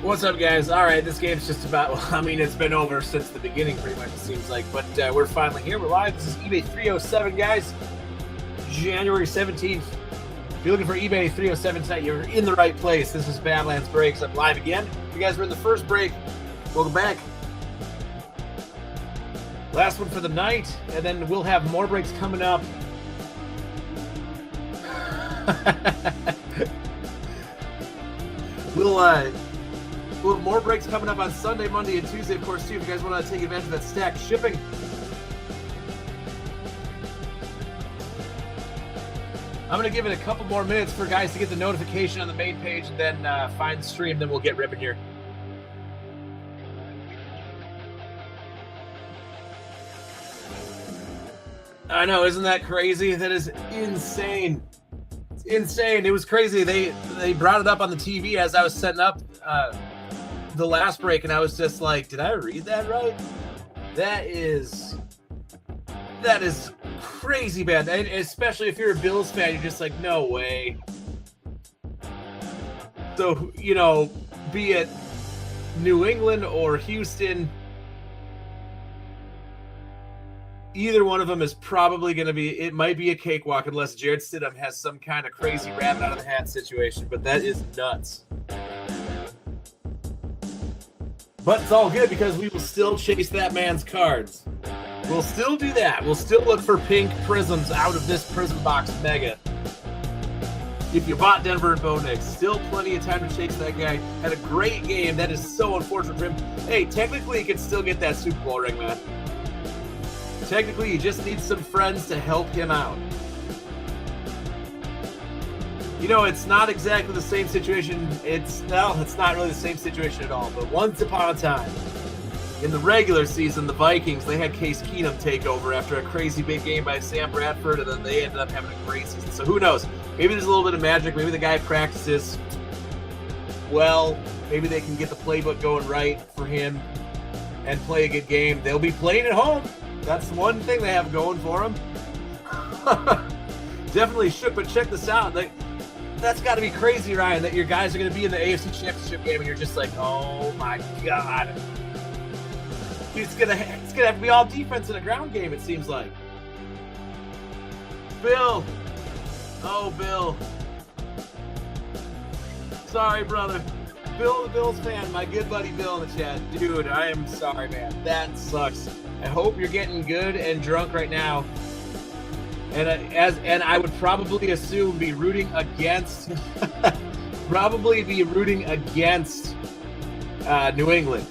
What's up, guys? All right, this game's just about, well, I mean, it's been over since the beginning, pretty much, it seems like, but we're finally here. We're live. This is eBay 307, guys. January 17th. If you're looking for eBay 307 tonight, you're in the right place. This is Badlands Breaks. I'm live again. If you guys were in the first break, welcome back. Last one for the night, and then we'll have more breaks coming up. We'll have more breaks coming up on Sunday, Monday, and Tuesday, of course, too, if you guys want to take advantage of that stacked shipping. I'm going to give it a couple more minutes for guys to get the notification on the main page and then find the stream, then we'll get ripping here. I know, isn't that crazy? That is insane. It's insane. It was crazy. They brought it up on the TV as I was setting up the last break, and I was just like, did I read that right? That is crazy bad. And especially if you're a Bills fan, you're just like, no way. So, you know, be it New England or Houston, either one of them is probably going to be, it might be a cakewalk unless Jared Stidham has some kind of crazy rabbit out of the hat situation, but that is nuts. But it's all good because we will still chase that man's cards. We'll still do that. We'll still look for pink prisms out of this prism box mega. If you bought Denver and Bo Nix, still plenty of time to chase that guy. Had a great game. That is so unfortunate for him. Hey, technically, he could still get that Super Bowl ring, man. Technically, you just need some friends to help him out. You know, it's not exactly the same situation. It's not really the same situation at all. But once upon a time, in the regular season, the Vikings, they had Case Keenum take over after a crazy big game by Sam Bradford, and then they ended up having a great season. So who knows? Maybe there's a little bit of magic. Maybe the guy practices well. Maybe they can get the playbook going right for him and play a good game. They'll be playing at home. That's one thing they have going for them. Definitely should, but check this out. That's got to be crazy, Ryan, that your guys are going to be in the AFC Championship game and you're just like, oh my God. It's gonna have to be all defense in a ground game, it seems like. Bill. Oh, Bill. Sorry, brother. Bill, the Bills fan, my good buddy Bill in the chat. Dude, I am sorry, man. That sucks. I hope you're getting good and drunk right now. And I would probably assume be rooting against New England.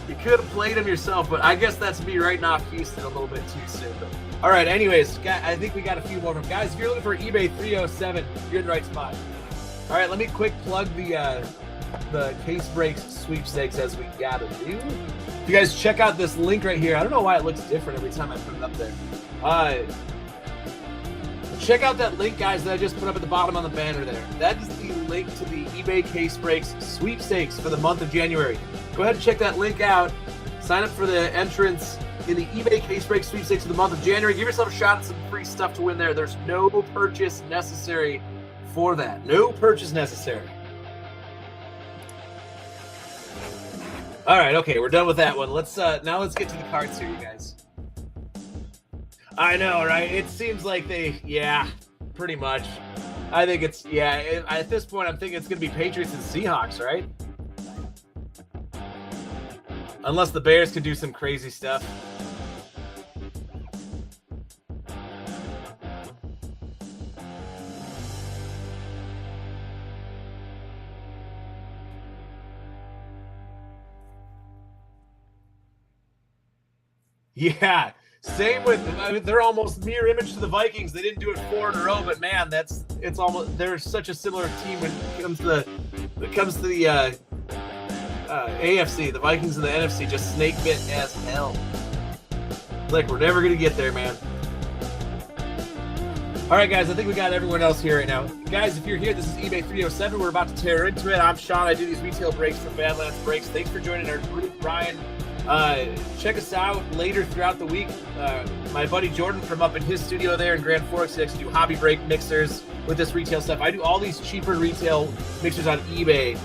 You could have played him yourself, but I guess that's me writing off Houston a little bit too soon. But all right, anyways, I think we got a few more from guys. If you're looking for eBay 307, you're in the right spot. All right, let me quick plug the Case Breaks sweepstakes as we gotta do. If you guys check out this link right here, I don't know why it looks different every time I put it up there. Check out that link, guys, that I just put up at the bottom on the banner there. That is the link to the eBay Case Breaks sweepstakes for the month of January. Go ahead and check that link out. Sign up for the entrance in the eBay Case Breaks sweepstakes for the month of January. Give yourself a shot at some free stuff to win there. There's no purchase necessary for that. No purchase necessary. All right, okay, we're done with that one. Now let's get to the cards here, you guys. I know, right? It seems like pretty much. I think it's, at this point, I'm thinking it's going to be Patriots and Seahawks, right? Unless the Bears can do some crazy stuff. Yeah, same with, I mean, they're almost mirror image to the Vikings. They didn't do it 4 in a row, but man, it's almost, they're such a similar team when it comes to the AFC. The Vikings and the NFC just snake bit as hell. Like, we're never gonna get there, man. All right, guys, I think we got everyone else here right now. Guys, if you're here, this is eBay 307. We're about to tear into it. I'm Sean. I do these retail breaks for Badlands Breaks. Thanks for joining our group, Ryan, Check us out later throughout the week. My buddy Jordan from up in his studio there in Grand Forks likes to do hobby break mixers with this retail stuff. I do all these cheaper retail mixers on eBay.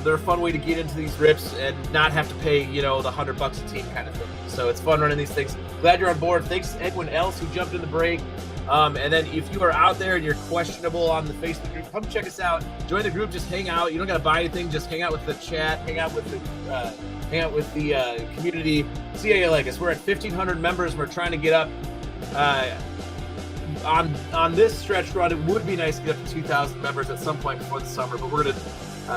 They're a fun way to get into these rips and not have to pay, the $100 a team kind of thing. So it's fun running these things. Glad you're on board. Thanks to everyone else who jumped in the break. And then if you are out there and you're questionable on the Facebook group, come check us out. Join the group. Just hang out. You don't got to buy anything. Just hang out with the chat. Hang out with the community. See how you like us. We're at 1,500 members. We're trying to get up. On this stretch run, it would be nice to get up to 2,000 members at some point before the summer. But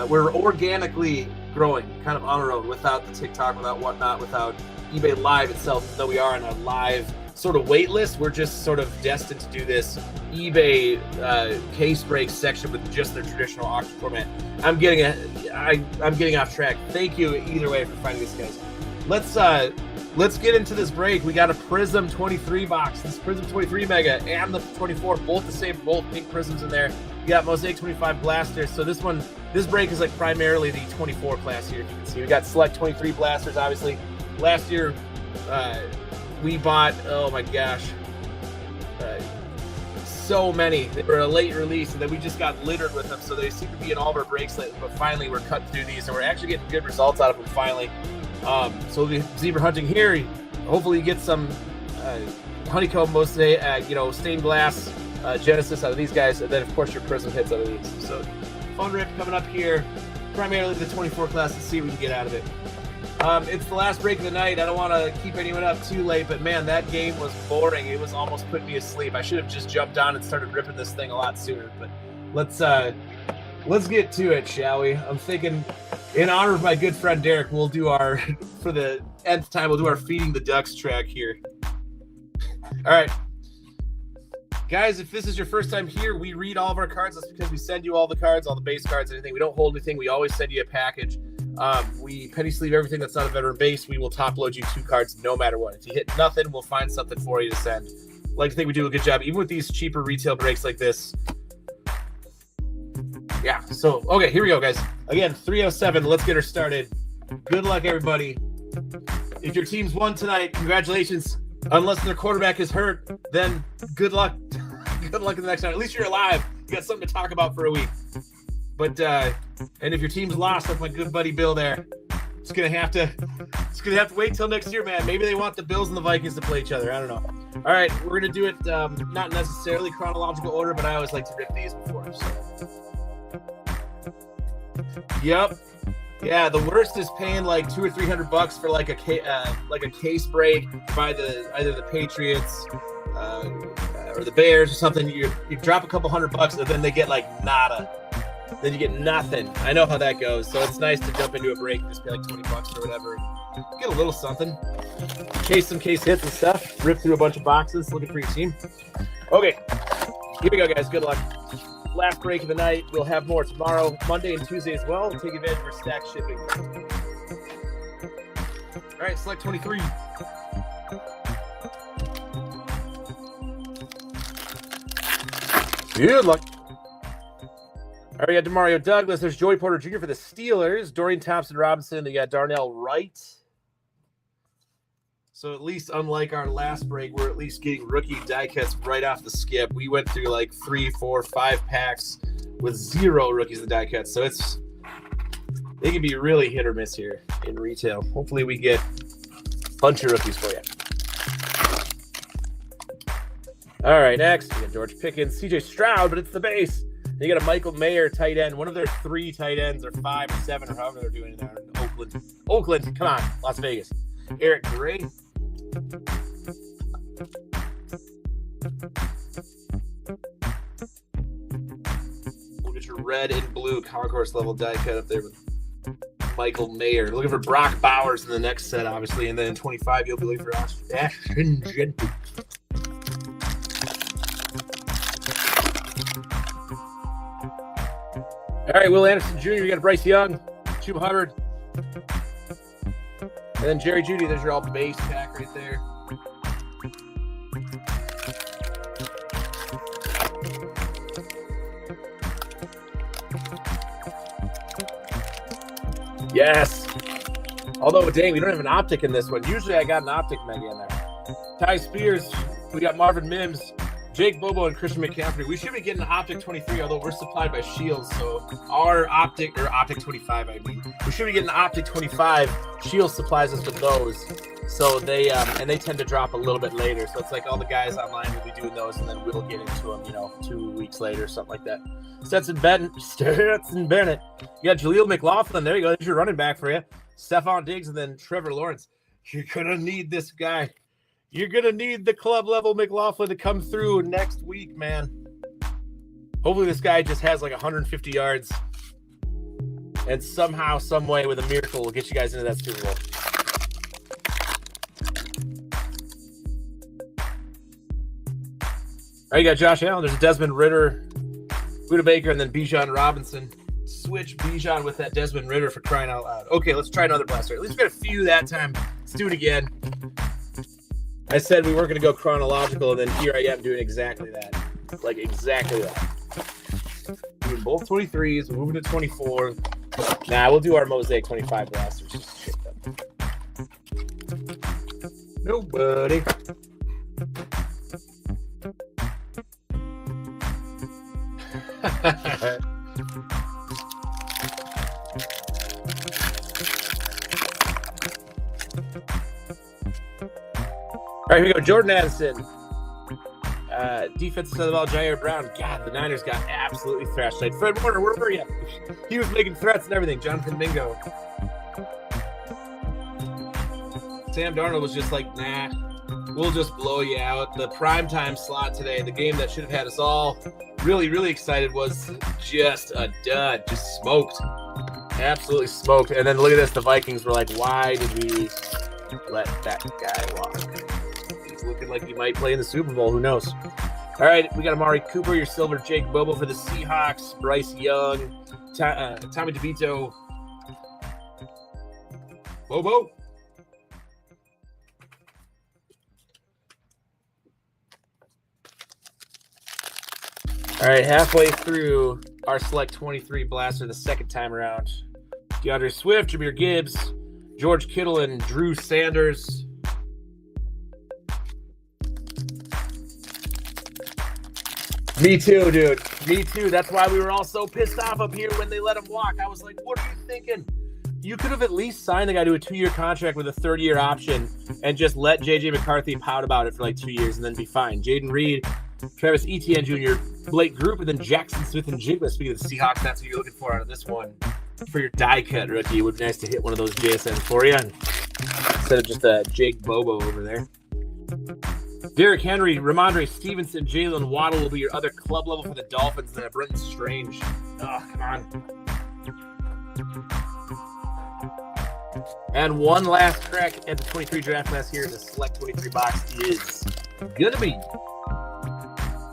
we're organically growing, kind of on our own, without the TikTok, without whatnot, without eBay Live itself. Even though we are on a live sort of wait list, we're just sort of destined to do this eBay case break section with just their traditional auction format. I'm getting off track. Thank you either way for finding this, guys. Let's get into this break. We got a Prism 23 box, this Prism 23 Mega and the 24, both the same, both pink prisms in there. You got Mosaic 25 blasters. So this break is like primarily the 24 class here. If you can see, we got select 23 blasters. Obviously, last year we bought, oh my gosh, so many. They were a late release, and then we just got littered with them. So they seem to be in all of our breaks lately. But finally, we're cutting through these, and we're actually getting good results out of them finally. So we'll be zebra hunting here. Hopefully, you get some honeycomb, mosaic, stained glass Genesis out of these guys, and then of course your prism hits out of these. So fun rip coming up here, primarily the 24 class. Let's see what we can get out of it. It's the last break of the night. I don't want to keep anyone up too late, but man, that game was boring. It was almost putting me asleep. I should have just jumped on and started ripping this thing a lot sooner. But let's get to it, shall we? I'm thinking, in honor of my good friend Derek, we'll do our for the nth time. We'll do our feeding the ducks track here. All right. Guys, if this is your first time here, we read all of our cards. That's because we send you all the cards, all the base cards, anything. We don't hold anything. We always send you a package. We penny sleeve everything that's not a veteran base. We will top load you 2 cards no matter what. If you hit nothing, we'll find something for you to send. Like to think we do a good job, even with these cheaper retail breaks like this. Yeah, so, okay, here we go, guys. Again, 307, let's get her started. Good luck, everybody. If your team's won tonight, congratulations. Unless their quarterback is hurt, then good luck. Good luck in the next night. At least you're alive. You got something to talk about for a week. But and if your team's lost, like my good buddy Bill there, it's gonna have to wait till next year, man. Maybe they want the Bills and the Vikings to play each other. I don't know. All right, we're gonna do it not necessarily chronological order, but I always like to rip these before. So. Yep. Yeah, the worst is paying like $200 or $300 for like a case break by either the Patriots or the Bears or something. You drop a couple $100 and then they get like nada. Then you get nothing. I know how that goes. So it's nice to jump into a break and just pay like $20 or whatever. Get a little something. Chase some case hits and stuff. Rip through a bunch of boxes looking for your team. Okay, here we go, guys. Good luck. Last break of the night. We'll have more tomorrow, Monday and Tuesday as well. We'll take advantage of our stack shipping. All right, select 23. Good luck. All right, we got DeMario Douglas. There's Joey Porter Jr. for the Steelers. Dorian Thompson-Robinson. They got Darnell Wright. So at least unlike our last break, we're at least getting rookie die cuts right off the skip. We went through like 3, 4, 5 packs with 0 rookies in die cuts. So they can be really hit or miss here in retail. Hopefully we get a bunch of rookies for you. All right, next we got George Pickens, CJ Stroud, but it's the base. You got a Michael Mayer tight end, one of their 3 tight ends, or 5 or 7, or however they're doing it there in Oakland, come on, Las Vegas. Eric Gray. We'll get your red and blue concourse level die cut up there with Michael Mayer. Looking for Brock Bowers in the next set, obviously, and then in 25 you'll be looking for Ashton Genty. All right, Will Anderson Jr., you got Bryce Young, Chuba Hubbard, and then Jerry Jeudy. There's your all base pack right there. Yes. Although, dang, we don't have an optic in this one. Usually I got an optic mega in there. Ty Spears, we got Marvin Mims, Jake Bobo, and Christian McCaffrey. We should be getting an optic 23, although we're supplied by Shields. So our optic, or optic 25, I mean. We should be getting an optic 25. Shields supplies us with those. So they, and they tend to drop a little bit later. So it's like all the guys online will be doing those, and then we'll get into them, 2 weeks later or something like that. Stetson Bennett. You got Jaleel McLaughlin. There you go. There's your running back for you. Stephon Diggs, and then Trevor Lawrence. You're going to need this guy. You're going to need the club level McLaughlin to come through next week, man. Hopefully this guy just has like 150 yards and somehow, some way, with a miracle, will get you guys into that Super Bowl. All right, you got Josh Allen. There's Desmond Ridder, Buda Baker, and then Bijan Robinson. Switch Bijan with that Desmond Ridder, for crying out loud. Okay, let's try another blaster. At least we got a few that time. Let's do it again. I said we weren't going to go chronological, and then here I am doing exactly that. Like, exactly that. Doing both 23s. We're moving to 24. Nah, we'll do our Mosaic 25 blasters. Nobody. All right, here we go. Jordan Addison. Defensive side of the ball, Jair Brown. God, the Niners got absolutely thrashed tonight. Fred Warner, where were you? He was making threats and everything. Jonathan Mingo. Sam Darnold was just like, nah, we'll just blow you out. The primetime slot today, the game that should have had us all really, really excited, was just a dud. Just smoked. Absolutely smoked. And then look at this. The Vikings were like, why did we let that guy walk? Looking like he might play in the Super Bowl. Who knows? All right, we got Amari Cooper, your silver, Jake Bobo for the Seahawks, Bryce Young, Tommy DeVito. Bobo. All right, halfway through our Select 23 blaster the second time around. DeAndre Swift, Jahmyr Gibbs, George Kittle, and Drew Sanders. Me too, dude. Me too. That's why we were all so pissed off up here when they let him walk. I was like, what are you thinking? You could have at least signed the guy to a 2-year contract with a 3rd-year option and just let J.J. McCarthy pout about it for like 2 years and then be fine. Jaden Reed, Travis Etienne Jr., Blake Group, and then Jackson Smith and Jigba. Speaking of the Seahawks, that's what you're looking for out of this one. For your die-cut rookie, it would be nice to hit one of those JSNs for you instead of just a Jake Bobo over there. Derrick Henry, Ramondre Stevenson, Jalen Waddle will be your other club level for the Dolphins. And then Brenton Strange. Oh, come on. And one last crack at the 23 draft class here. The Select 23 box is going to be.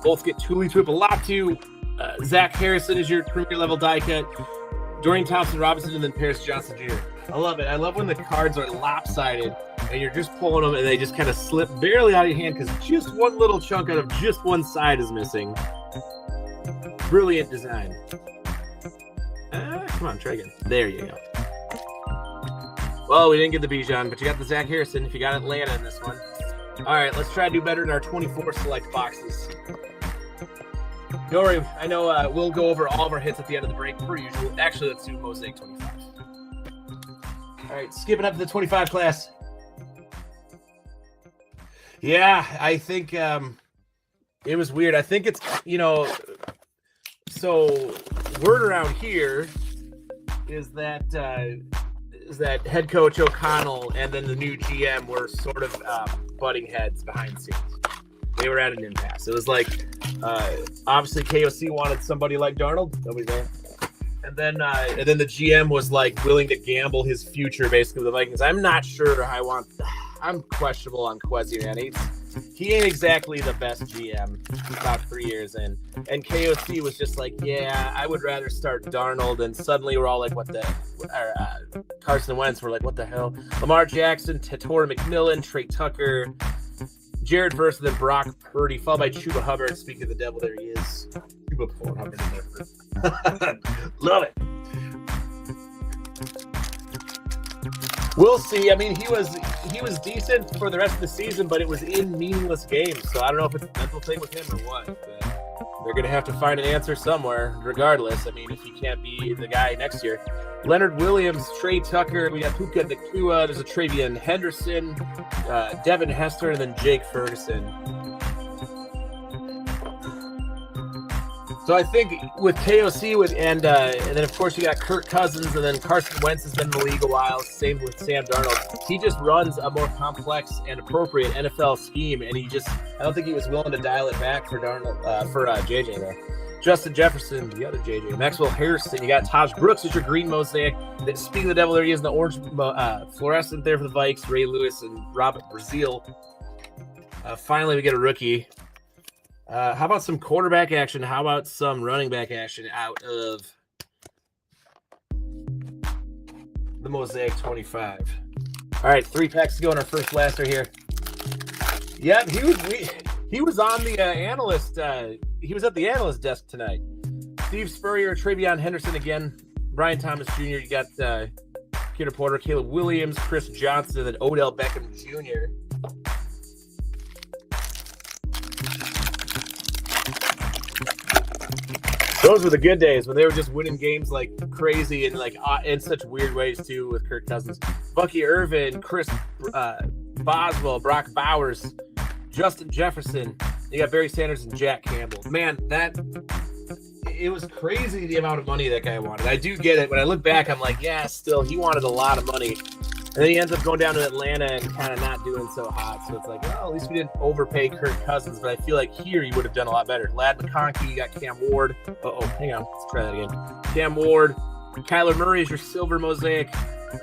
Both get Tuli Tuipolatu. Zach Harrison is your premier level die cut. Dorian Thompson-Robinson, and then Paris Johnson Jr. I love it. I love when the cards are lopsided and you're just pulling them and they just kind of slip barely out of your hand because just one little chunk out of just one side is missing. Brilliant design. Come on, try again. There you go. Well, we didn't get the Bijan, but you got the Zach Harrison. If you got Atlanta in this one. All right, let's try to do better in our 24 select boxes. Don't worry, I know we'll go over all of our hits at the end of the break, per usual. Actually, let's do Mosaic 25. All right, skipping up to the 25 class. Yeah, I think it was weird. I think it's, so word around here is that head coach O'Connell and then the new GM were sort of butting heads behind the scenes. They were at an impasse. It was like, obviously KOC wanted somebody like Darnold. Nobody there. And then the GM was like willing to gamble his future basically with the Vikings. I'm not sure I'm questionable on Kwesi, man. He ain't exactly the best GM about 3 years in. And KOC was just like, yeah, I would rather start Darnold. And suddenly we're all like, Carson Wentz, we're like, what the hell? Lamar Jackson, Tatora McMillan, Trey Tucker, Jared Verse, and then Brock Purdy, followed by Chuba Hubbard. Speaking of the devil, there he is. Chuba before Hubbard in there. Love it. We'll see. I mean, he was decent for the rest of the season, but it was in meaningless games. So I don't know if it's a mental thing with him or what. But they're going to have to find an answer somewhere, regardless. I mean, if he can't be the guy next year. Leonard Williams, Trey Tucker, we got Puka Nacua, there's a Travion Henderson, Devin Hester, and then Jake Ferguson. So I think with KOC and then of course you got Kirk Cousins, and then Carson Wentz has been in the league a while. Same with Sam Darnold. He just runs a more complex and appropriate NFL scheme, and I don't think he was willing to dial it back for Darnold for JJ there. Justin Jefferson, the other JJ, Maxwell Harrison. You got Taj Brooks as your green mosaic. Speaking of the devil, there he is in the orange fluorescent there for the Vikes. Ray Lewis and Robert Brazil. Finally, we get a rookie. How about some quarterback action? How about some running back action out of the Mosaic 25? All right, 3 packs to go in our first blaster here. Yep, he was on the analyst. He was at the analyst desk tonight. Steve Spurrier, Travion Henderson again, Brian Thomas Jr. You got Kidder Porter, Caleb Williams, Chris Johnson, and Odell Beckham Jr. Those were the good days when they were just winning games like crazy and like in such weird ways too with Kirk Cousins. Bucky Irvin, Chris Boswell, Brock Bowers, Justin Jefferson. You got Barry Sanders and Jack Campbell. Man, it was crazy the amount of money that guy wanted. I do get it. When I look back, I'm like, yeah, still, he wanted a lot of money. And then he ends up going down to Atlanta and kind of not doing so hot. So it's like, well, at least we didn't overpay Kirk Cousins. But I feel like here he would have done a lot better. Lad McConkey, you got Cam Ward. Hang on. Let's try that again. Cam Ward. Kyler Murray is your silver mosaic.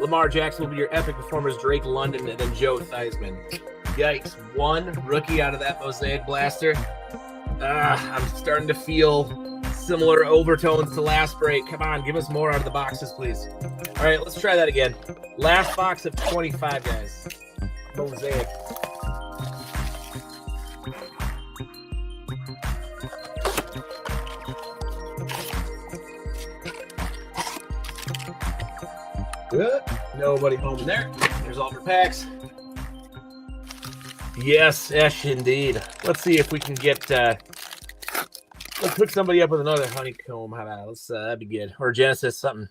Lamar Jackson will be your epic performers. Drake London, and then Joe Theismann. Yikes. 1 rookie out of that mosaic blaster. I'm starting to feel similar overtones to last break. Come on, give us more out of the boxes, please. All right, let's try that again. Last box of 25, guys. Mosaic. Good. Nobody home in there. There's all your packs. Yes, indeed. Let's see if we can get let's hook somebody up with another honeycomb. How about that'd be good. Or Genesis, something.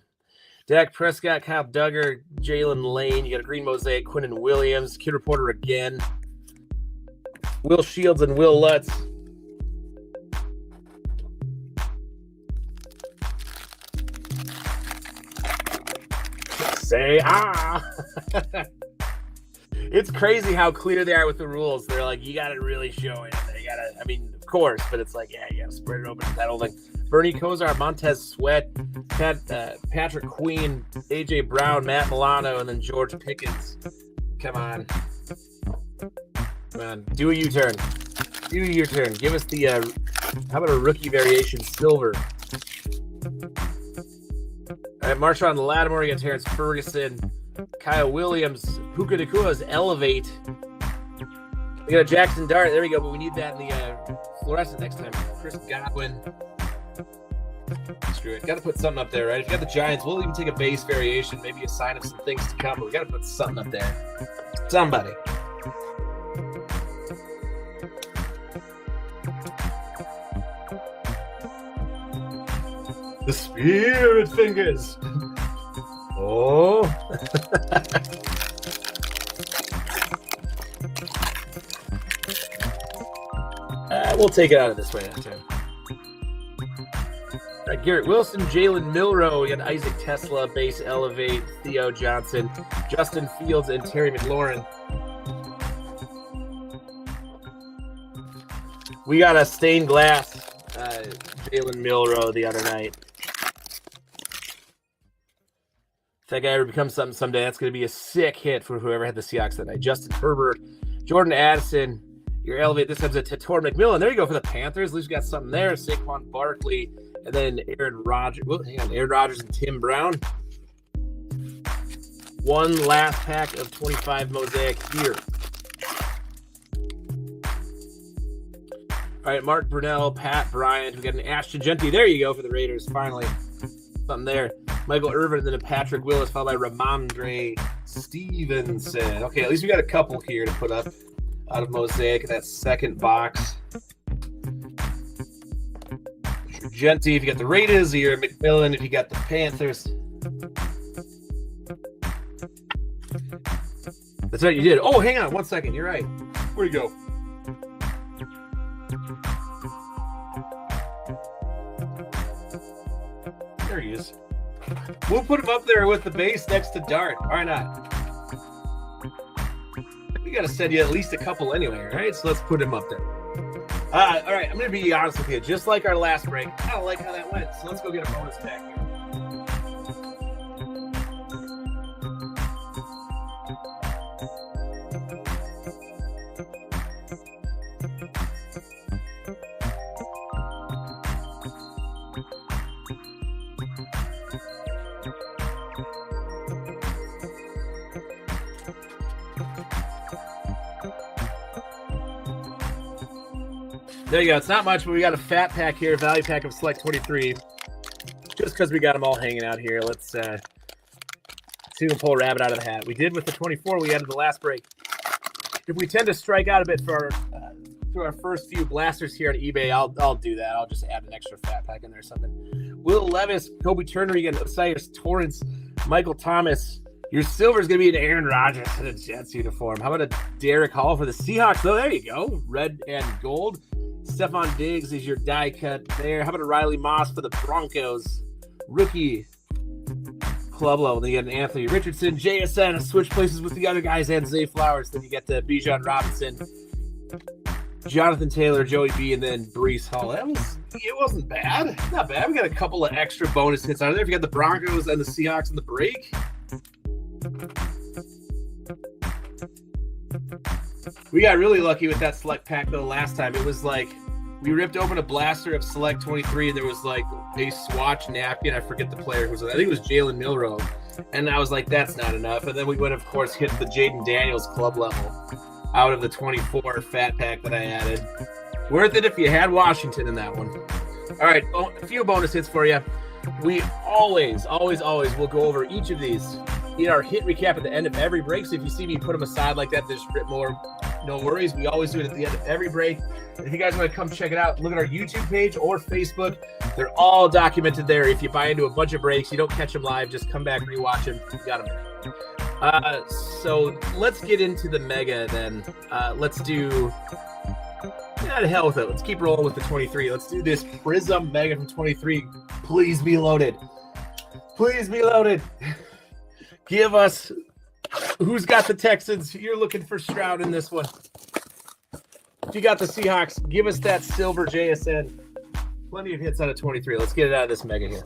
Dak Prescott, Kyle Duggar, Jalen Lane. You got a green mosaic, Quinnen Williams, Kid Reporter again. Will Shields and Will Lutz. Say ah. It's crazy how clear they are with the rules. They're like, you got to really show it. You got to, I mean, of course, but it's like, yeah, you got to spread it open. That whole thing. Bernie Kosar, Montez Sweat, Patrick Queen, AJ Brown, Matt Milano, and then George Pickens. Come on. Come on. Do a U-turn. Do a U-turn. Give us the, how about a rookie variation silver? All right, Marshawn Lattimore, you got Terrence Ferguson, Kyle Williams, Puka Nacua's Elevate. We got a Jackson Dart. There we go, but we need that in the fluorescent next time. Chris Godwin. Screw it. Got to put something up there, right? If you got the Giants, we'll even take a base variation, maybe a sign of some things to come, but we got to put something up there. Somebody. The spirit fingers. Oh. We'll take it out of this way next time. Garrett Wilson, Jalen Milroe, we got Isaac Tesla, Base Elevate, Theo Johnson, Justin Fields, and Terry McLaurin. We got a stained glass Jalen Milroe the other night. If that guy ever becomes something someday, that's going to be a sick hit for whoever had the Seahawks that night. Justin Herbert, Jordan Addison, your Elevate. This time's a Tator McMillan. There you go for the Panthers. At least we got something there. Saquon Barkley, and then Aaron Rodgers. Aaron Rodgers and Tim Brown. One last pack of 25 Mosaic here. All right, Mark Brunell, Pat Bryant. We got an Ashton Genty. There you go for the Raiders. Finally, something there. Michael Irvin, and then a Patrick Willis, followed by Ramondre Stevenson. Okay, at least we got a couple here to put up out of Mosaic in that second box. Genty if you got the Raiders, or McMillan if you got the Panthers. That's right, you did. Oh, hang on 1 second. You're right. Where'd he go? There he is. We'll put him up there with the base next to Dart. Why not? We got to send you at least a couple anyway, right? So let's put him up there. All right, I'm going to be honest with you. Just like our last break, I don't like how that went. So let's go get a bonus back here. There you go. It's not much, but we got a fat pack here, a value pack of Select 23. Just because we got them all hanging out here. Let's see if we can pull a rabbit out of the hat. We did with the 24 we added the last break. If we tend to strike out a bit for through our first few blasters here on eBay, I'll do that. I'll just add an extra fat pack in there or something. Will Levis, Kobe Turner, again, Osiris Torrance, Michael Thomas. Your silver is going to be an Aaron Rodgers in a Jets uniform. How about a Derek Hall for the Seahawks? Oh, there you go. Red and gold. Stephon Diggs is your die cut there. How about a Riley Moss for the Broncos? Rookie club level. Then you get an Anthony Richardson, JSN, switch places with the other guys, and Zay Flowers. Then you get the Bijan Robinson, Jonathan Taylor, Joey B, and then Breece Hall. It wasn't bad. Not bad. We got a couple of extra bonus hits out of there. If you got the Broncos and the Seahawks in the break. We got really lucky with that select pack though last time. It was like we ripped open a blaster of Select 23 and there was like a swatch napkin. I forget the player who was. I think it was Jalen Milroe. And I was like, that's not enough. And then we would, of course, hit the Jaden Daniels club level out of the 24 fat pack that I added. Worth it if you had Washington in that one. All right, a few bonus hits for you. We always will go over each of these in our hit recap at the end of every break. So if you see me put them aside like that, there's a bit more. No worries. We always do it at the end of every break. If you guys want to come check it out, look at our YouTube page or Facebook. They're all documented there. If you buy into a bunch of breaks, you don't catch them live, just come back, rewatch them. You got them. So let's get into the mega then. Let's do... Yeah, to hell with it. Let's keep rolling with the 23. Let's do this Prism Mega from 23. Please be loaded. Please be loaded. Give us... Who's got the Texans? You're looking for Stroud in this one. If you got the Seahawks, give us that silver JSN. Plenty of hits out of 23. Let's get it out of this mega here.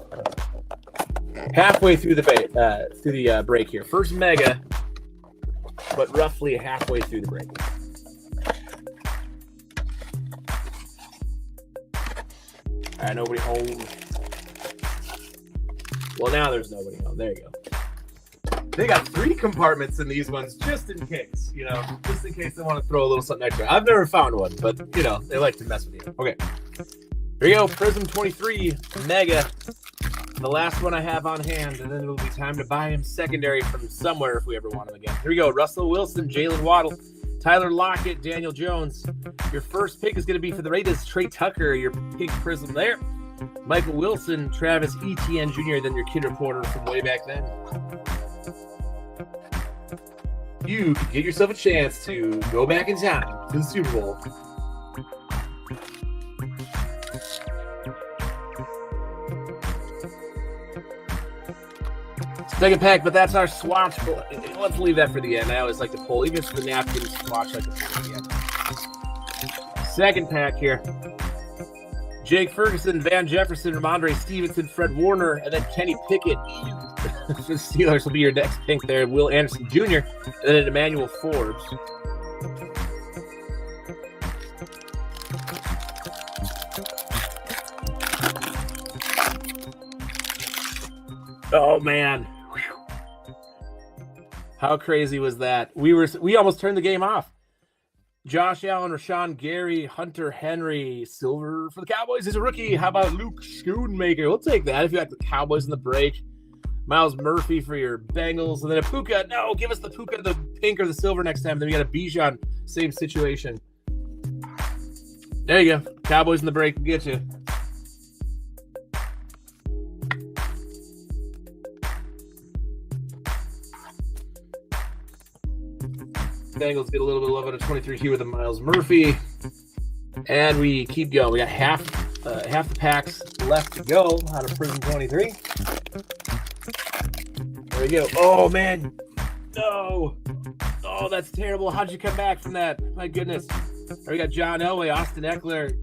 Halfway through the break here. First mega, but roughly halfway through the break. All right, nobody home. Well, now there's nobody home. There you go. They got 3 compartments in these ones just in case, just in case they want to throw a little something extra. I've never found one, but, they like to mess with you. Okay. Here you go, Prism 23 Mega. The last one I have on hand, and then it'll be time to buy him secondary from somewhere if we ever want him again. Here we go, Russell Wilson, Jalen Waddle, Tyler Lockett, Daniel Jones. Your first pick is going to be for the Raiders, Trey Tucker, your pink Prism there. Michael Wilson, Travis Etienne Jr., then your kid reporter from way back then. You get yourself a chance to go back in time to the Super Bowl. Second pack, but that's our swatch. Let's leave that for the end. I always like to pull, even if the napkin swatch like this for the end. Second pack here. Jake Ferguson, Van Jefferson, Ramondre Stevenson, Fred Warner, and then Kenny Pickett. The Steelers will be your next pink there. Will Anderson Jr., and then Emmanuel Forbes. Oh, man. Whew. How crazy was that? We almost turned the game off. Josh Allen, Rashawn Gary, Hunter Henry, silver for the Cowboys is a rookie. How about Luke Schoonmaker? We'll take that if you got the Cowboys in the break. Miles Murphy for your Bengals. And then a Puka. No, give us the Puka, the pink or the silver next time. Then we got a Bijan. Same situation. There you go. Cowboys in the break will get you. Bengals get a little bit of love out of 23 here with a Miles Murphy. And we keep going. We got half the packs left to go out of Prism 23. There we go. Oh, man. No. Oh, that's terrible. How'd you come back from that? My goodness. We got John Elway, Austin Eckler,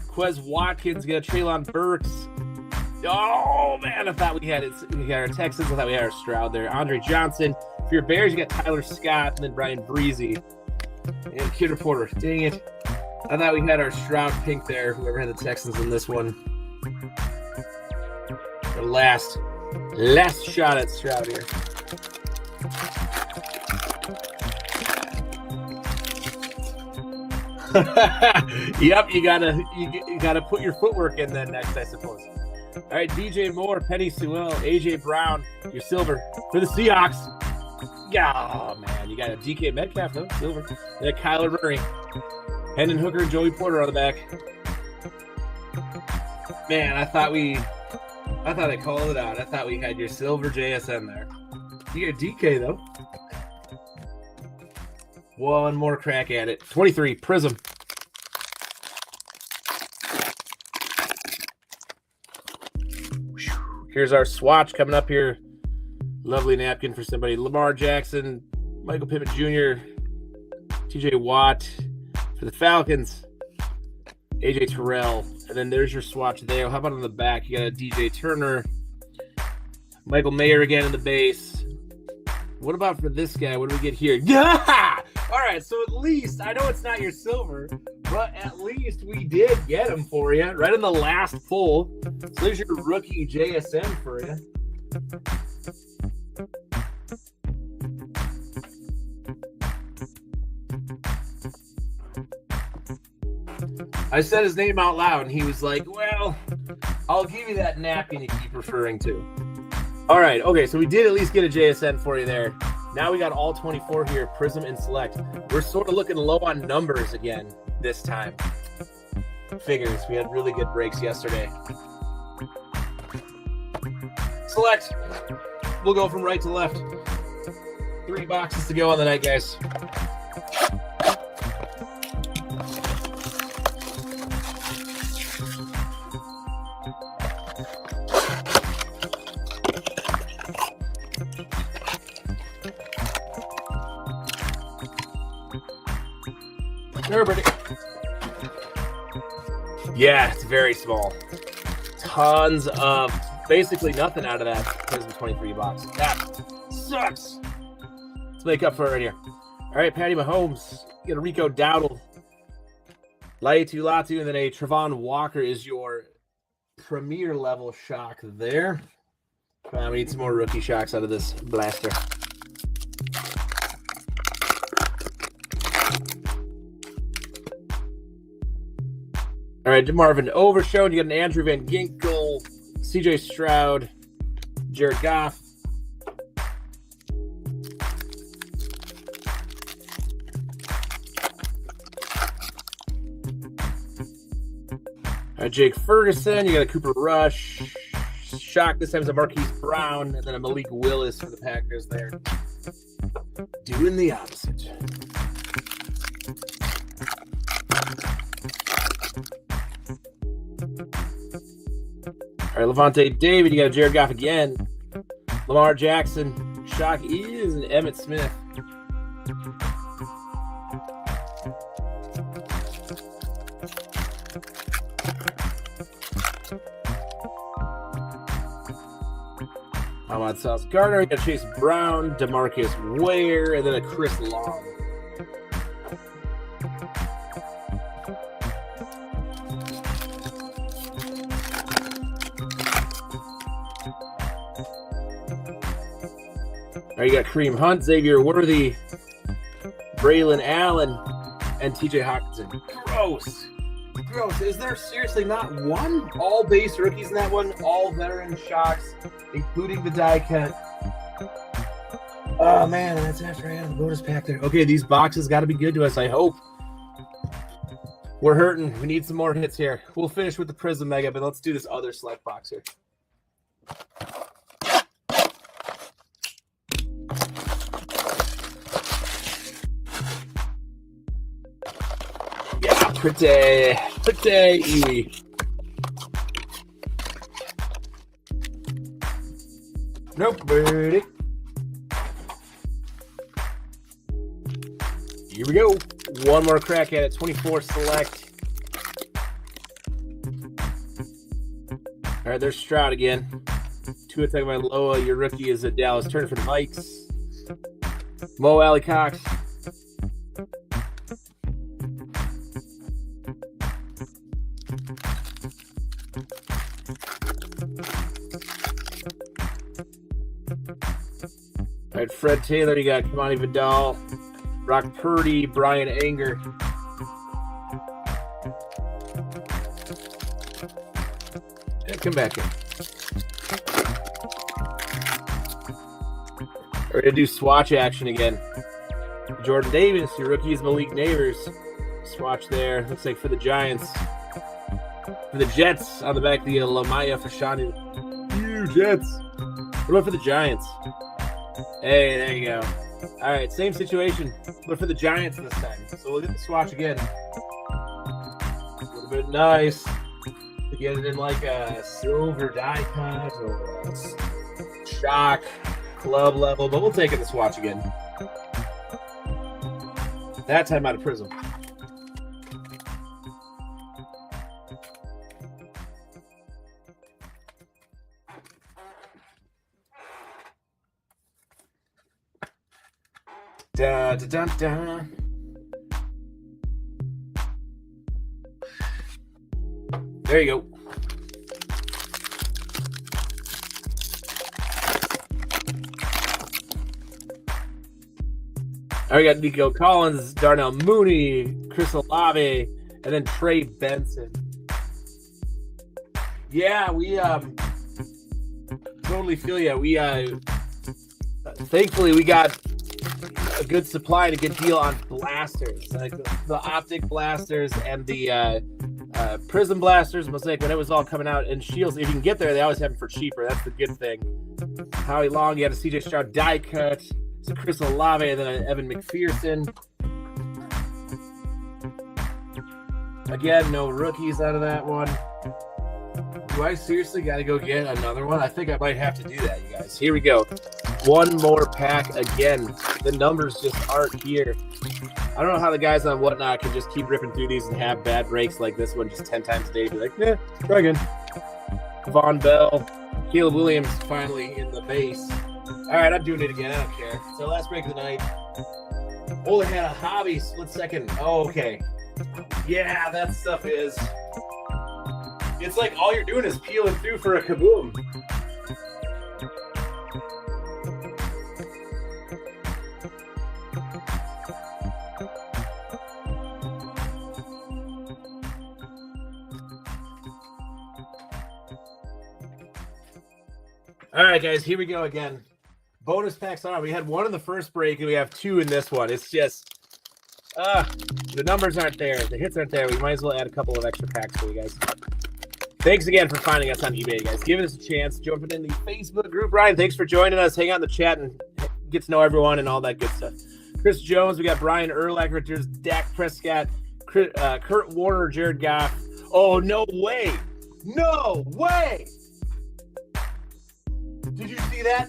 Quez Watkins, we got Treylon Burks. Oh, man, I thought we had it. We got our Texans. I thought we had our Stroud there. Andre Johnson. For your Bears, you got Tyler Scott and then Brian Breezy. And Kid Reporter. Dang it. I thought we had our Stroud pink there. Whoever had the Texans in this one. The last shot at Stroud here. Yep, you gotta put your footwork in then next, I suppose. All right, DJ Moore, Penny Sewell, AJ Brown, your silver for the Seahawks. Yeah, oh, man, you got a DK Metcalf though, silver. And a Kyler Murray, Hendon Hooker, and Joey Porter on the back. Man, I thought I called it out. I thought we had your silver JSN there. You got DK though. One more crack at it. 23, Prism. Here's our swatch coming up here. Lovely napkin for somebody. Lamar Jackson, Michael Pittman Jr., TJ Watt for the Falcons, AJ Terrell. And then there's your swatch there. How about on the back? You got a DJ Turner, Michael Mayer again in the base. What about for this guy? What do we get here? Yeah! All right, so at least, I know it's not your silver, but at least we did get him for you right in the last pull. So there's your rookie JSN for you. I said his name out loud, and he was like, well, I'll give you that napkin you keep referring to. All right, okay, so we did at least get a JSN for you there. Now we got all 24 here, Prism and Select. We're sort of looking low on numbers again this time. Figures, we had really good breaks yesterday. Select, we'll go from right to left. 3 boxes to go on the night, guys. Everybody. Yeah, it's very small. Tons of basically nothing out of that Prism 23 box. That sucks. Let's make up for it right here. All right, Patty Mahomes. You got a Rico Dowdle, Laitu Latu, and then a Trevon Walker is your premier level shock there. We need some more rookie shocks out of this blaster. All right, DeMarvin Overshone. You got an Andrew Van Ginkel, CJ Stroud, Jared Goff. All right, Jake Ferguson. You got a Cooper Rush. Shock this time is a Marquise Brown, and then a Malik Willis for the Packers there. Doing the opposite. All right, Levante David, you got a Jared Goff again. Lamar Jackson, shock is an Emmitt Smith. Ahmad Sauce Gardner, you got Chase Brown, DeMarcus Ware, and then a Chris Long. All right, you got Kareem Hunt, Xavier Worthy, Braylon Allen, and TJ Hawkinson. Gross. Gross. Is there seriously not one all base rookies in that one? All veteran shocks, including the die cut. Oh man, that's after I had the bonus pack there. Okay, these boxes got to be good to us, I hope. We're hurting. We need some more hits here. We'll finish with the Prism Mega, but let's do this other select box here. Yeah, pretty Eevee. Nope, birdie. Here we go. One more crack at it. 24 select. All right, there's Stroud again. 2 attack by Loa. Your rookie is at Dallas. Turn for the Vikes. Mo Alley Cox. All right, Fred Taylor. You got Kamani Vidal. Brock Purdy, Brian Anger. Yeah, come back here. We're going to do swatch action again. Jordan Davis, your rookie is Malik Neighbors. Swatch there. Looks like for the Giants. For the Jets, on the back, the Lamaya Fashanu. You Jets. What about for the Giants? Hey, there you go. All right, same situation, but for the Giants this time. So we'll get the swatch again. A little bit nice to get it in like a silver die cut or a shock club level, but we'll take it the swatch again. That time out of Prism. Da, da, da, da. There you go. All right, we got Nico Collins, Darnell Mooney, Chris Olave, and then Trey Benson. Yeah, we totally feel you. We thankfully we got a good supply and a good deal on blasters, like the optic blasters and the prism blasters, Mosaic, when it was all coming out. And shields, if you can get there, they always have them for cheaper. That's the good thing. Howie Long, you had a CJ Stroud die cut, so Chris Olave, and then an Evan McPherson. Again, no rookies out of that one. Do I seriously got to go get another one? I think I might have to do that, you guys. Here we go. One more pack again. The numbers just aren't here. I don't know how the guys on Whatnot can just keep ripping through these and have bad breaks like this one just 10 times a day. Be like, try again. Von Bell. Caleb Williams finally in the base. All right, I'm doing it again. I don't care. So last break of the night. Oh, they had a hobby split second. Oh, okay. Yeah, that stuff is... It's like all you're doing is peeling through for a kaboom. All right, guys, here we go again. Bonus packs on. We had one in the first break, and we have 2 in this one. It's just, the numbers aren't there. The hits aren't there. We might as well add a couple of extra packs for you guys. Thanks again for finding us on eBay, guys. Give us a chance. Jumping in the Facebook group. Ryan, thanks for joining us. Hang out in the chat and get to know everyone and all that good stuff. Chris Jones, we got Brian Urlacher, there's Dak Prescott, Kurt Warner, Jared Goff. Oh, no way. No way. Did you see that?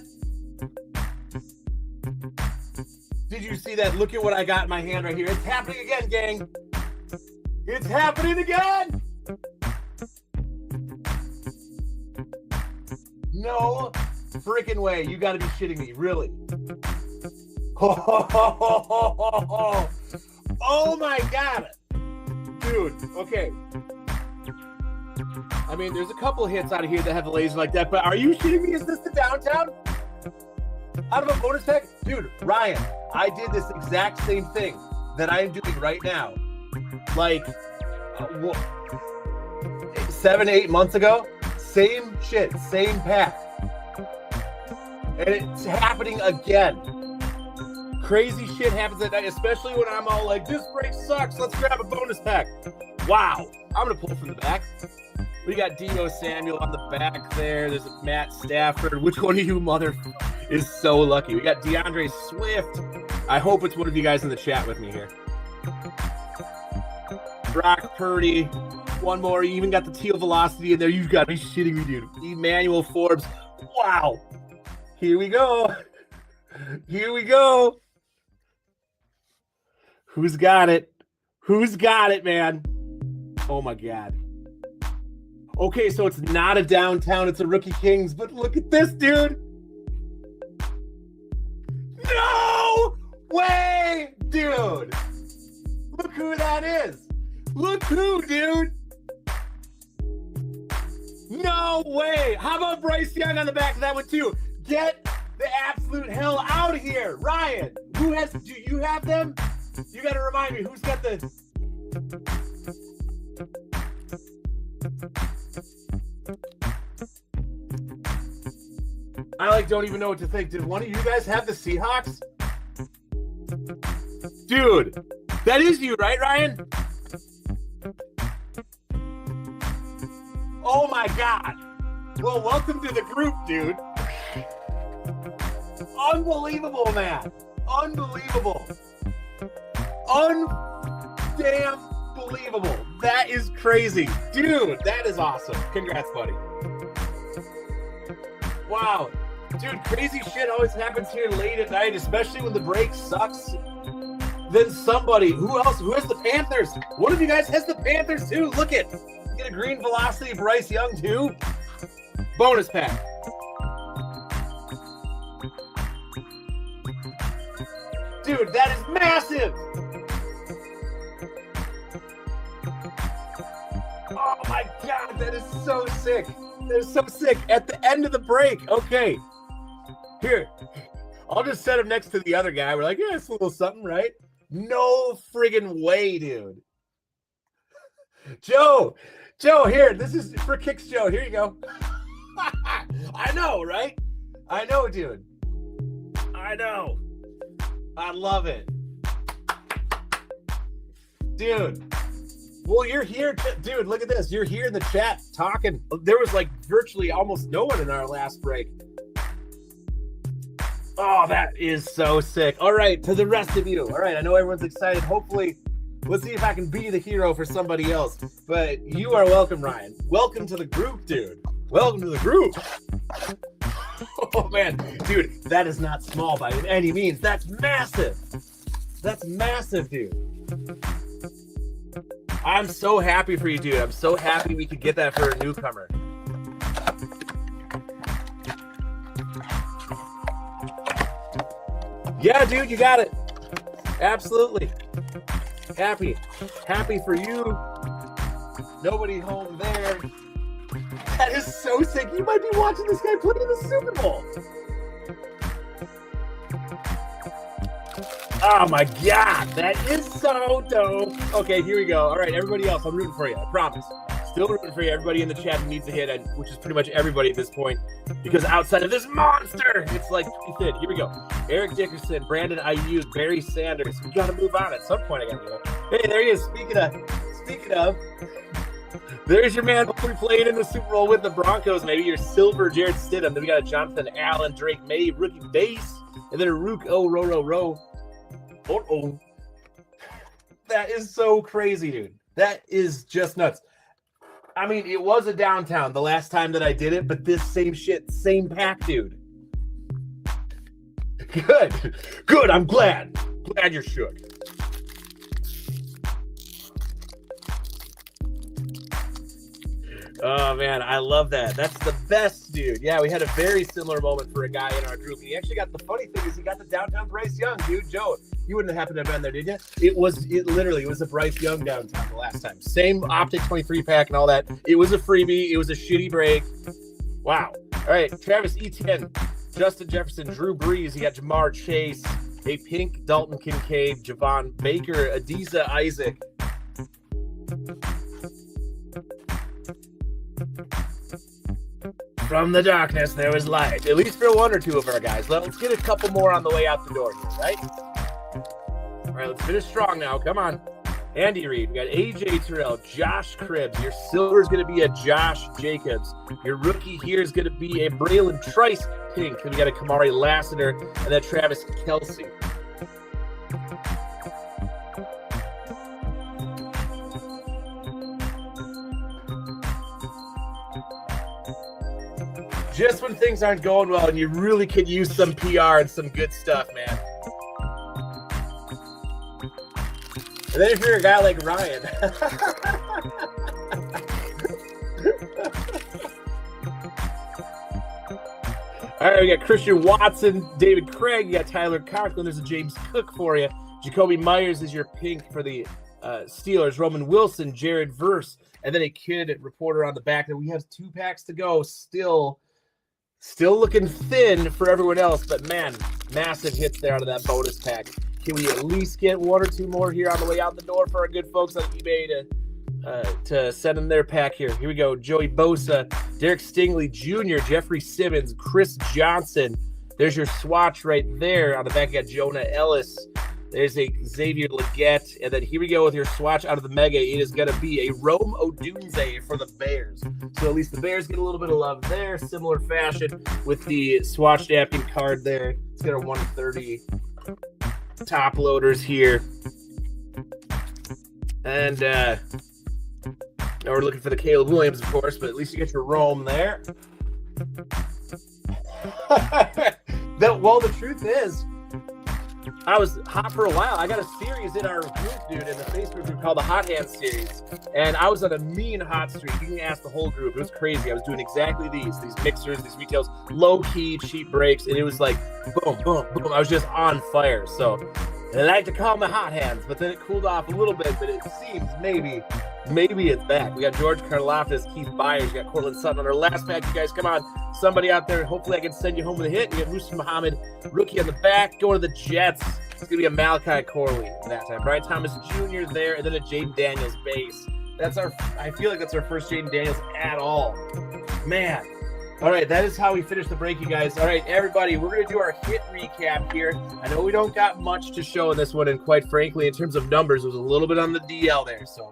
Did you see that? Look at what I got in my hand right here. It's happening again, gang. It's happening again. No freaking way. You got to be shitting me. Really? Oh my God. Dude, okay. I mean, there's a couple of hits out of here that have the laser like that, but are you shitting me? Is this the downtown? Out of a bonus pack? Dude, Ryan, I did this exact same thing that I am doing right now. Like, 7-8 months ago, same shit, same pack. And it's happening again. Crazy shit happens at night, especially when I'm all like, this break sucks, let's grab a bonus pack. Wow, I'm going to pull from the back. We got Dino Samuel on the back there. There's a Matt Stafford. Which one of you mother is so lucky? We got DeAndre Swift. I hope it's one of you guys in the chat with me here. Brock Purdy. One more. You even got the teal velocity in there. You've got to be shitting me, dude. Emmanuel Forbes. Wow. Here we go. Here we go. Who's got it? Who's got it, man? Oh, my God. Okay, so it's not a downtown, it's a Rookie Kings, but look at this, dude. No way, dude. Look who that is. Look who, dude. No way. How about Bryce Young on the back of that one, too? Get the absolute hell out of here. Ryan, do you have them? You got to remind me, who's got the... I don't even know what to think. Did one of you guys have the Seahawks? Dude, that is you, right, Ryan? Oh my God. Well, welcome to the group, dude. Unbelievable, man. Unbelievable. Undamn believable. That is crazy. Dude, that is awesome. Congrats, buddy. Wow. Dude, crazy shit always happens here late at night, especially when the break sucks. Then somebody, who else? Who has the Panthers? One of you guys has the Panthers too. Look it. Get a green velocity, Bryce Young too. Bonus pack. Dude, that is massive. Oh my God, that is so sick. That is so sick. At the end of the break. Okay. Here. I'll just set him next to the other guy. We're like, yeah, it's a little something, right? No friggin' way, dude. Joe, here. This is for Kicks Joe. Here you go. I know, right? I know, dude. I know. I love it. Dude. Well, you're here. Dude, look at this. You're here in the chat talking. There was virtually almost no one in our last break. Oh, that is so sick. All right, to the rest of you. All right, I know everyone's excited. Hopefully, let's see if I can be the hero for somebody else. But you are welcome, Ryan. Welcome to the group, dude. Welcome to the group. Oh, man. Dude, that is not small by any means. That's massive. That's massive, dude. I'm so happy for you, dude. I'm so happy we could get that for a newcomer. Yeah, dude, you got it. Absolutely. Happy for you. Nobody home there. That is so sick. You might be watching this guy play in the Super Bowl. Oh my God, that is so dope. Okay, here we go. All right, everybody else, I'm rooting for you. I promise. Still rooting for you. Everybody in the chat who needs a hit, which is pretty much everybody at this point, because outside of this monster, it's like thin. Here we go. Eric Dickerson, Brandon Ayuk, Barry Sanders. We got to move on at some point. I got to go. Hey, there he is. Speaking of, there's your man playing in the Super Bowl with the Broncos. Maybe your silver Jared Stidham. Then we got a Jonathan Allen, Drake May, rookie base, and then a Rook row. Oh, that is so crazy, dude. That is just nuts. I mean, it was a downtown the last time that I did it, but this same shit, same pack, dude. Good. I'm glad you're shook. Oh, man, I love that. That's the best, dude. Yeah, we had a very similar moment for a guy in our group. He actually got the funny thing is he got the downtown Bryce Young, dude. Joe, you wouldn't have happened to have been there, did you? It was a Bryce Young downtown the last time. Same Optic 23 pack and all that. It was a freebie. It was a shitty break. Wow. All right, Travis Etienne, Justin Jefferson, Drew Brees. You got Jamar Chase, a Pink, Dalton Kincaid, Javon Baker, Adiza Isaac. From the darkness, there was light. At least for one or two of our guys. Let's get a couple more on the way out the door here, right? All right, let's finish strong now. Come on. Andy Reid. We got AJ Terrell, Josh Cribbs. Your silver is going to be a Josh Jacobs. Your rookie here is going to be a Braylon Trice pink. Then we got a Kamari Lassiter and then Travis Kelce. Just when things aren't going well and you really could use some PR and some good stuff, man. And then if you're a guy like Ryan. All right, we got Christian Watson, David Craig, you got Tyler Conklin, there's a James Cook for you. Jacoby Myers is your pink for the Steelers. Roman Wilson, Jared Verse, and then a kid reporter on the back. That we have 2 packs to go. Still looking thin for everyone else, but man, massive hits there out of that bonus pack. Can we at least get 1 or 2 more here on the way out the door for our good folks on eBay to send them their pack here? Here we go. Joey Bosa, Derek Stingley Jr., Jeffrey Simmons, Chris Johnson. There's your swatch right there. On the back, you got Jonah Ellis. There's a Xavier Legette. And then here we go with your swatch out of the Mega. It is going to be a Rome Odunze for the Bears. So at least the Bears get a little bit of love there. Similar fashion with the swatch napkin card there. It's got a 130 top loaders here. And now we're looking for the Caleb Williams, of course, but at least you get your Rome there. Well, the truth is, I was hot for a while. I got a series in our group, dude, in the Facebook group called the Hot Hands series. And I was on a mean hot streak. You can ask the whole group. It was crazy. I was doing exactly these mixers, these retails, low-key, cheap breaks. And it was like, boom, boom, boom. I was just on fire. So I like to call them the Hot Hands, but then it cooled off a little bit. But it seems maybe it's back. We got George Karlaftis, Keith Byers. You got Cortland Sutton on our last pack. You guys, come on. Somebody out there. Hopefully I can send you home with a hit. You got Musa Muhammad, rookie on the back, going to the Jets. It's going to be a Malachi Corley that time. Brian Thomas Jr. there, and then a Jaden Daniels base. I feel like that's our first Jaden Daniels at all. Man. All right, that is how we finish the break, you guys. All right, everybody, we're going to do our hit recap here. I know we don't got much to show in this one, and quite frankly, in terms of numbers, it was a little bit on the DL there. So,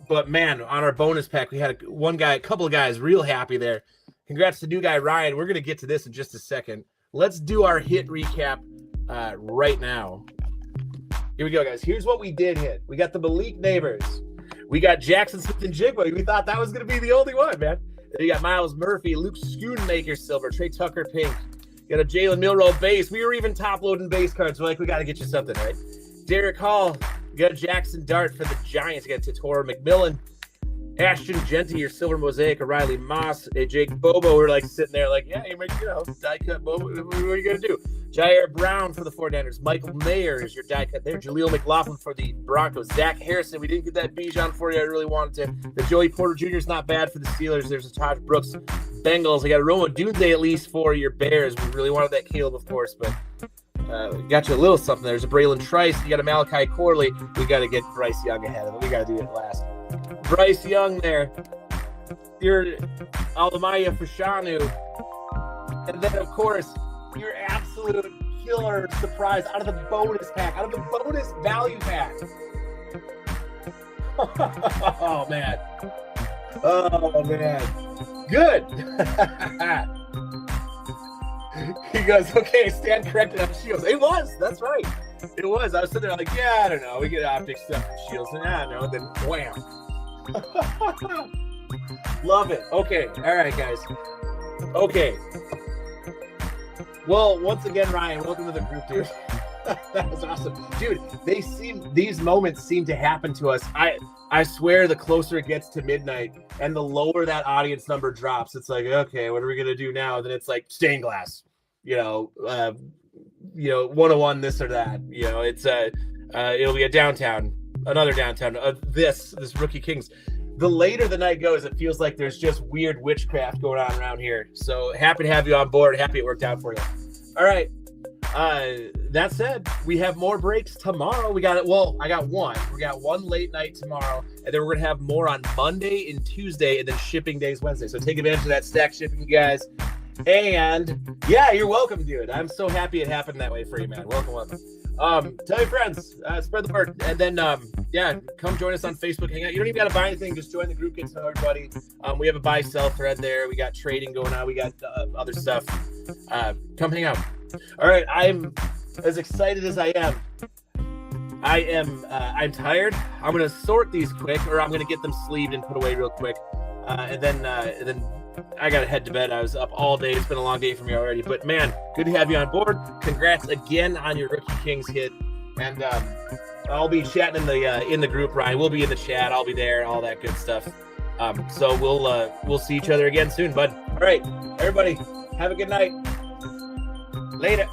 but man, on our bonus pack, we had a couple of guys real happy there. Congrats to new guy Ryan. We're going to get to this in just a second. Let's do our hit recap right now. Here we go, guys. Here's what we did hit. We got the Malik Neighbors. We got Jackson Smith and Jigba. We thought that was going to be the only one, man. Then you got Miles Murphy, Luke Schoonmaker silver, Trey Tucker pink. You got a Jalen Milroe base. We were even top loading base cards. We're like, we got to get you something, right? Derek Hall. You got a Jackson Dart for the Giants. You got Tatora McMillan. Ashton Genty, your silver mosaic, O'Reilly Moss, Jake Bobo. We're like sitting there like, yeah, die cut Bobo. What are you going to do? Jair Brown for the 49ers. Michael Mayer is your die cut there. Jaleel McLaughlin for the Broncos. Zach Harrison. We didn't get that Bijan for you. I really wanted to. The Joey Porter Jr. is not bad for the Steelers. There's a Todd Brooks Bengals. I got a Roma Dunze at least for your Bears. We really wanted that Caleb, of course, but got you a little something. There's a Braylon Trice. You got a Malachi Corley. We got to get Bryce Young ahead of it. We got to do it last. Bryce Young there. Your Alamaya Fashanu. And then, of course, your absolute killer surprise out of the bonus pack, out of the bonus value pack. Oh, man. Oh, man. Good. He goes, okay, stand corrected on Shields. It was. That's right. It was. I was sitting there like, yeah, I don't know. We get optic stuff from Shields. And I don't know. Then wham. Love it. Okay. All right, guys. Okay. Well, once again, Ryan, welcome to the group, dude. That was awesome. Dude, these moments seem to happen to us. I swear the closer it gets to midnight and the lower that audience number drops, it's like, okay, what are we going to do now? And then it's like stained glass, 101, this or that. It's it'll be a downtown, another downtown, this Rookie Kings. The later the night goes, it feels like there's just weird witchcraft going on around here. So happy to have you on board. Happy it worked out for you. All right. that said, we have more breaks tomorrow. I got one. We got one late night tomorrow, and then we're gonna have more on Monday and Tuesday, and then shipping days Wednesday. So take advantage of that stack shipping, you guys. And yeah, you're welcome, dude. I'm so happy it happened that way for you, man. Welcome. Tell your friends, spread the word, and then yeah, come join us on Facebook. Hang out. You don't even got to buy anything. Just join the group, get to know everybody. We have a buy-sell thread there. We got trading going on. We got other stuff. Come hang out. All right, I'm as excited as I am. I'm tired. I'm gonna sort these quick, or I'm gonna get them sleeved and put away real quick, and then I gotta head to bed. I was up all day. It's been a long day for me already, but man, good to have you on board. Congrats again on your Rookie Kings hit, and I'll be chatting in the group. Ryan, we'll be in the chat. I'll be there. All that good stuff. So we'll see each other again soon, bud. All right, everybody, have a good night. Later.